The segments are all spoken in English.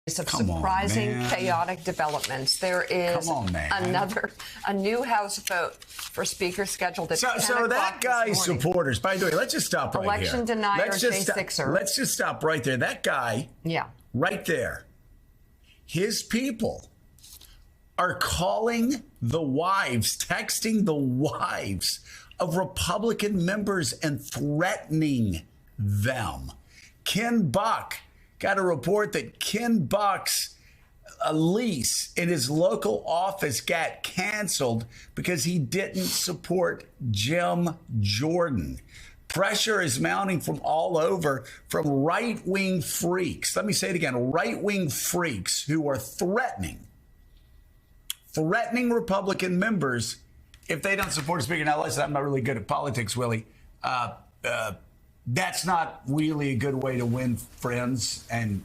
Of surprising, chaotic developments. There is a new House vote for Speaker scheduled at 10 o'clock So that guy's supporters, by the way, let's just stop right Election here. deniers, Let's just stop right there. That guy, right there, his people are calling the wives, texting the wives of Republican members and threatening them. Ken Buck got a report that Ken Buck's lease in his local office got canceled because he didn't support Jim Jordan. Pressure is mounting from all over from right-wing freaks. Let me say it again, right-wing freaks who are threatening Republican members if they don't support a speaker. Now, listen, I'm not really good at politics, Willie. That's not really a good way to win friends and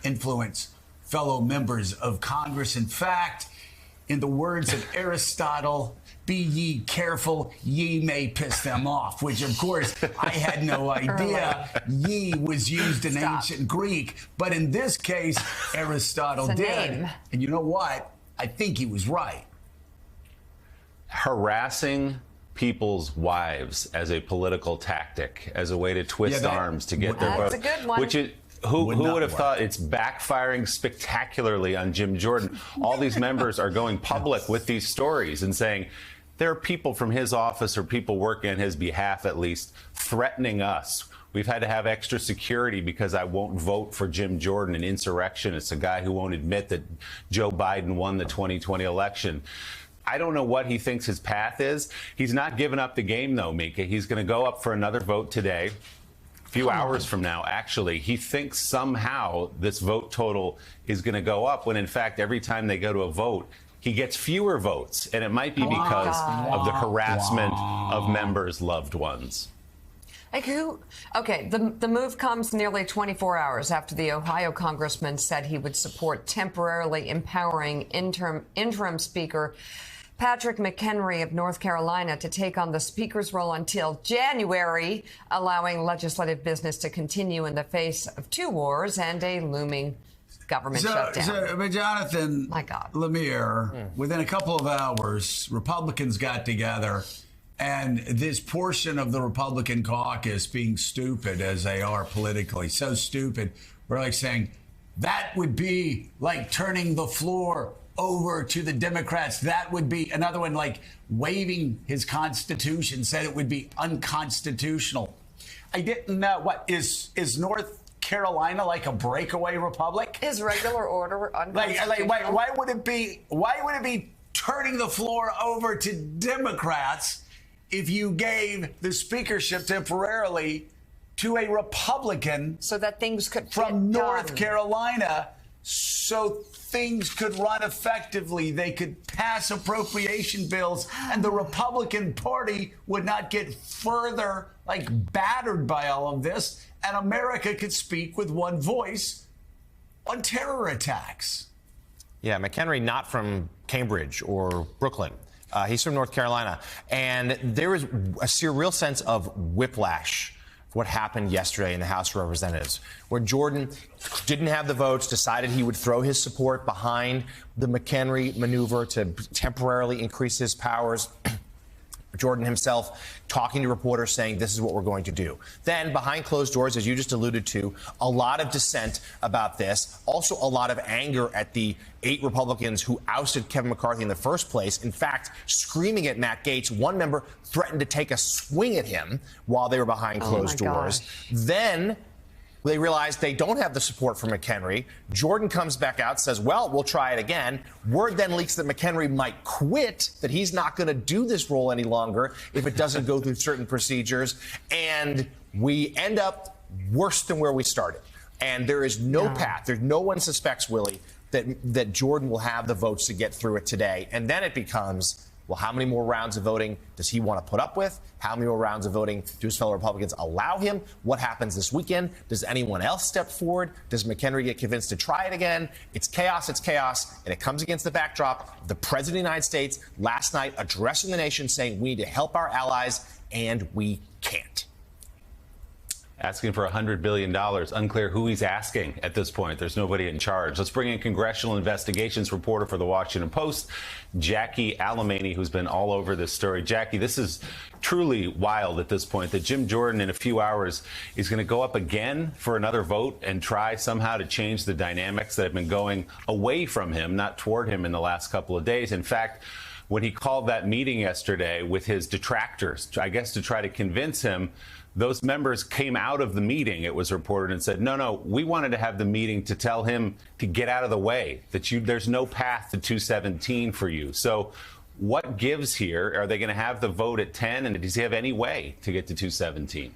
influence fellow members of Congress. In fact, in the words of Aristotle, be ye careful, ye may piss them off, which, of course, I had no idea ye was used in ancient Greek. But in this case, Aristotle did. And you know what? I think he was right. Harassing people's wives as a political tactic, as a way to twist arms to get their vote. That's a good one. Which is, who would have thought it's backfiring spectacularly on Jim Jordan? All these members are going public with these stories and saying there are people from his office or people working on his behalf, at least, threatening us. We've had to have extra security because I won't vote for Jim Jordan, an insurrectionist, a guy who won't admit that Joe Biden won the 2020 election. I don't know what he thinks his path is. He's not giving up the game, though, Mika. He's going to go up for another vote today, a few hours from now, actually. He thinks somehow this vote total is going to go up, when, in fact, every time they go to a vote, he gets fewer votes. And it might be because of the harassment of members' loved ones. Like who? Okay, the move comes nearly 24 hours after the Ohio congressman said he would support temporarily empowering interim Speaker Patrick McHenry of North Carolina to take on the Speaker's role until January, allowing legislative business to continue in the face of two wars and a looming government shutdown. But Jonathan, Lemire, within a couple of hours, Republicans got together, and this portion of the Republican caucus, being stupid as they are politically, so stupid, we're like saying that would be like turning the floor over to the Democrats. That would be another one, like waiving his constitution, said it would be unconstitutional. I didn't know. What is North Carolina like a breakaway republic? Is regular order unconstitutional? Why would it be turning the floor over to Democrats if you gave the speakership temporarily to a Republican, so that things could from North Carolina, so things could run effectively? They could pass appropriation bills, and the Republican Party would not get further battered by all of this, and America could speak with one voice on terror attacks. Yeah, McHenry, not from Cambridge or Brooklyn. He's from North Carolina. And there is a real sense of whiplash for what happened yesterday in the House of Representatives, where Jordan didn't have the votes, decided he would throw his support behind the McHenry maneuver to temporarily increase his powers. Jordan himself talking to reporters saying this is what we're going to do. Then behind closed doors, as you just alluded to, a lot of dissent about this. Also a lot of anger at the 8 Republicans who ousted Kevin McCarthy in the first place. In fact, screaming at Matt Gaetz. One member threatened to take a swing at him while they were behind closed doors. Then they realized they don't have the support from McHenry. Jordan comes back out, says, well, we'll try it again. Word then leaks that McHenry might quit, that he's not going to do this role any longer if it doesn't go through certain procedures. And we end up worse than where we started. And there is no path. There's no one suspects, Willie, that Jordan will have the votes to get through it today. And then it becomes, well, how many more rounds of voting does he want to put up with? How many more rounds of voting do his fellow Republicans allow him? What happens this weekend? Does anyone else step forward? Does McHenry get convinced to try it again? It's chaos, and it comes against the backdrop of the President of the United States last night addressing the nation saying we need to help our allies, and we can't. asking for $100 billion. Unclear who he's asking at this point. There's nobody in charge. Let's bring in congressional investigations reporter for the Washington Post, Jackie Alemany, who's been all over this story. Jackie, this is truly wild at this point that Jim Jordan in a few hours is going to go up again for another vote and try somehow to change the dynamics that have been going away from him, not toward him in the last couple of days. In fact, when he called that meeting yesterday with his detractors, I guess to try to convince him, those members came out of the meeting, it was reported, and said, no, we wanted to have the meeting to tell him to get out of the way, that there's no path to 217 for you. So what gives here? Are they going to have the vote at 10? And does he have any way to get to 217?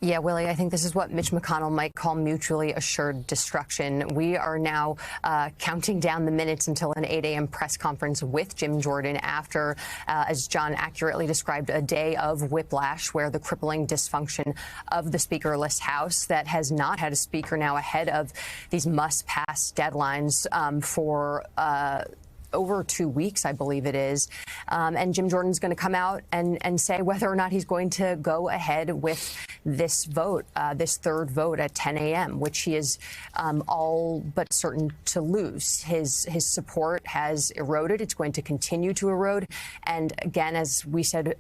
Yeah, Willie, I think this is what Mitch McConnell might call mutually assured destruction. We are now counting down the minutes until an 8 a.m. press conference with Jim Jordan after, as John accurately described, a day of whiplash where the crippling dysfunction of the speakerless House that has not had a speaker now ahead of these must-pass deadlines for over 2 weeks, I believe it is. And Jim Jordan's going to come out and say whether or not he's going to go ahead with this vote, this third vote at 10 a.m., which he is all but certain to lose. His support has eroded. It's going to continue to erode. And again, as we've said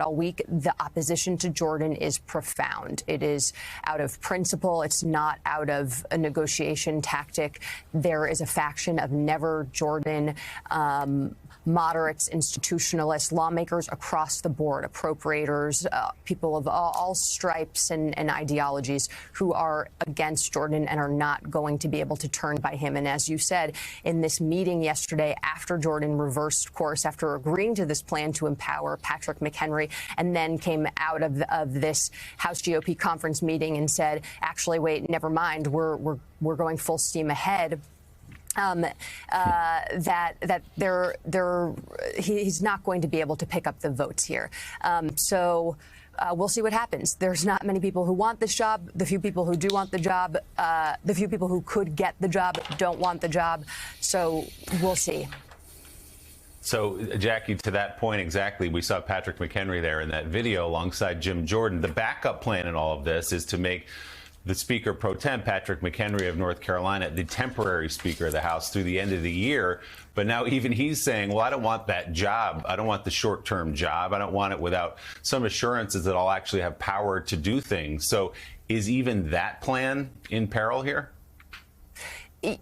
all week, the opposition to Jordan is profound. It is out of principle. It's not out of a negotiation tactic. There is a faction of never Jordan moderates, institutionalists, lawmakers across the board, appropriators, people of all stripes and ideologies who are against Jordan and are not going to be able to turn by him. And as you said, in this meeting yesterday, after Jordan reversed course, after agreeing to this plan to empower Patrick McHenry, and then came out of this House GOP conference meeting and said, actually, wait, never mind, we're going full steam ahead. He's not going to be able to pick up the votes here. So we'll see what happens. There's not many people who want this job. The few people who do want the job, the few people who could get the job don't want the job. So we'll see. So, Jackie, to that point exactly, we saw Patrick McHenry there in that video alongside Jim Jordan. The backup plan in all of this is to make the Speaker pro tem, Patrick McHenry of North Carolina, the temporary Speaker of the House through the end of the year. But now even he's saying, well, I don't want that job. I don't want the short-term job. I don't want it without some assurances that I'll actually have power to do things. So is even that plan in peril here?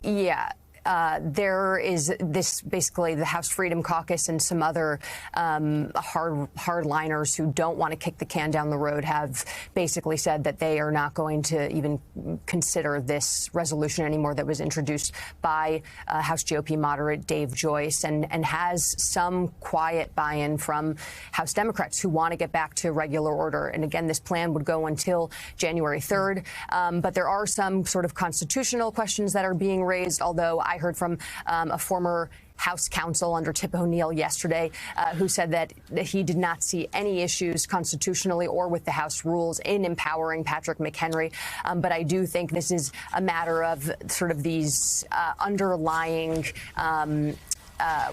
Yeah. There is this, basically the House Freedom Caucus and some other hardliners who don't want to kick the can down the road have basically said that they are not going to even consider this resolution anymore that was introduced by House GOP moderate Dave Joyce and has some quiet buy-in from House Democrats who want to get back to regular order. And again, this plan would go until January 3rd. But there are some sort of constitutional questions that are being raised, although I heard from a former House counsel under Tip O'Neill yesterday who said that he did not see any issues constitutionally or with the House rules in empowering Patrick McHenry. But I do think this is a matter of sort of these underlying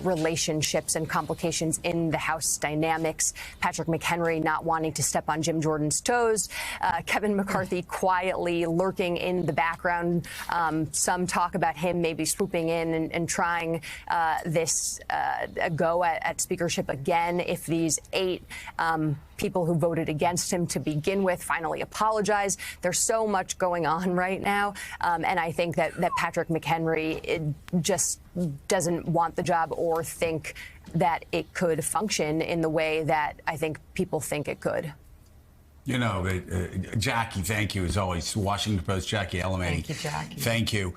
relationships and complications in the House dynamics. Patrick McHenry not wanting to step on Jim Jordan's toes. Kevin McCarthy quietly lurking in the background. Some talk about him maybe swooping in and trying this go at speakership again if these 8 people who voted against him to begin with finally apologize. There's so much going on right now. And I think that Patrick McHenry just doesn't want the job or think that it could function in the way that I think people think it could. You know, Jackie, thank you as always. Washington Post, Jackie Alemany. Thank you, Jackie. Thank you.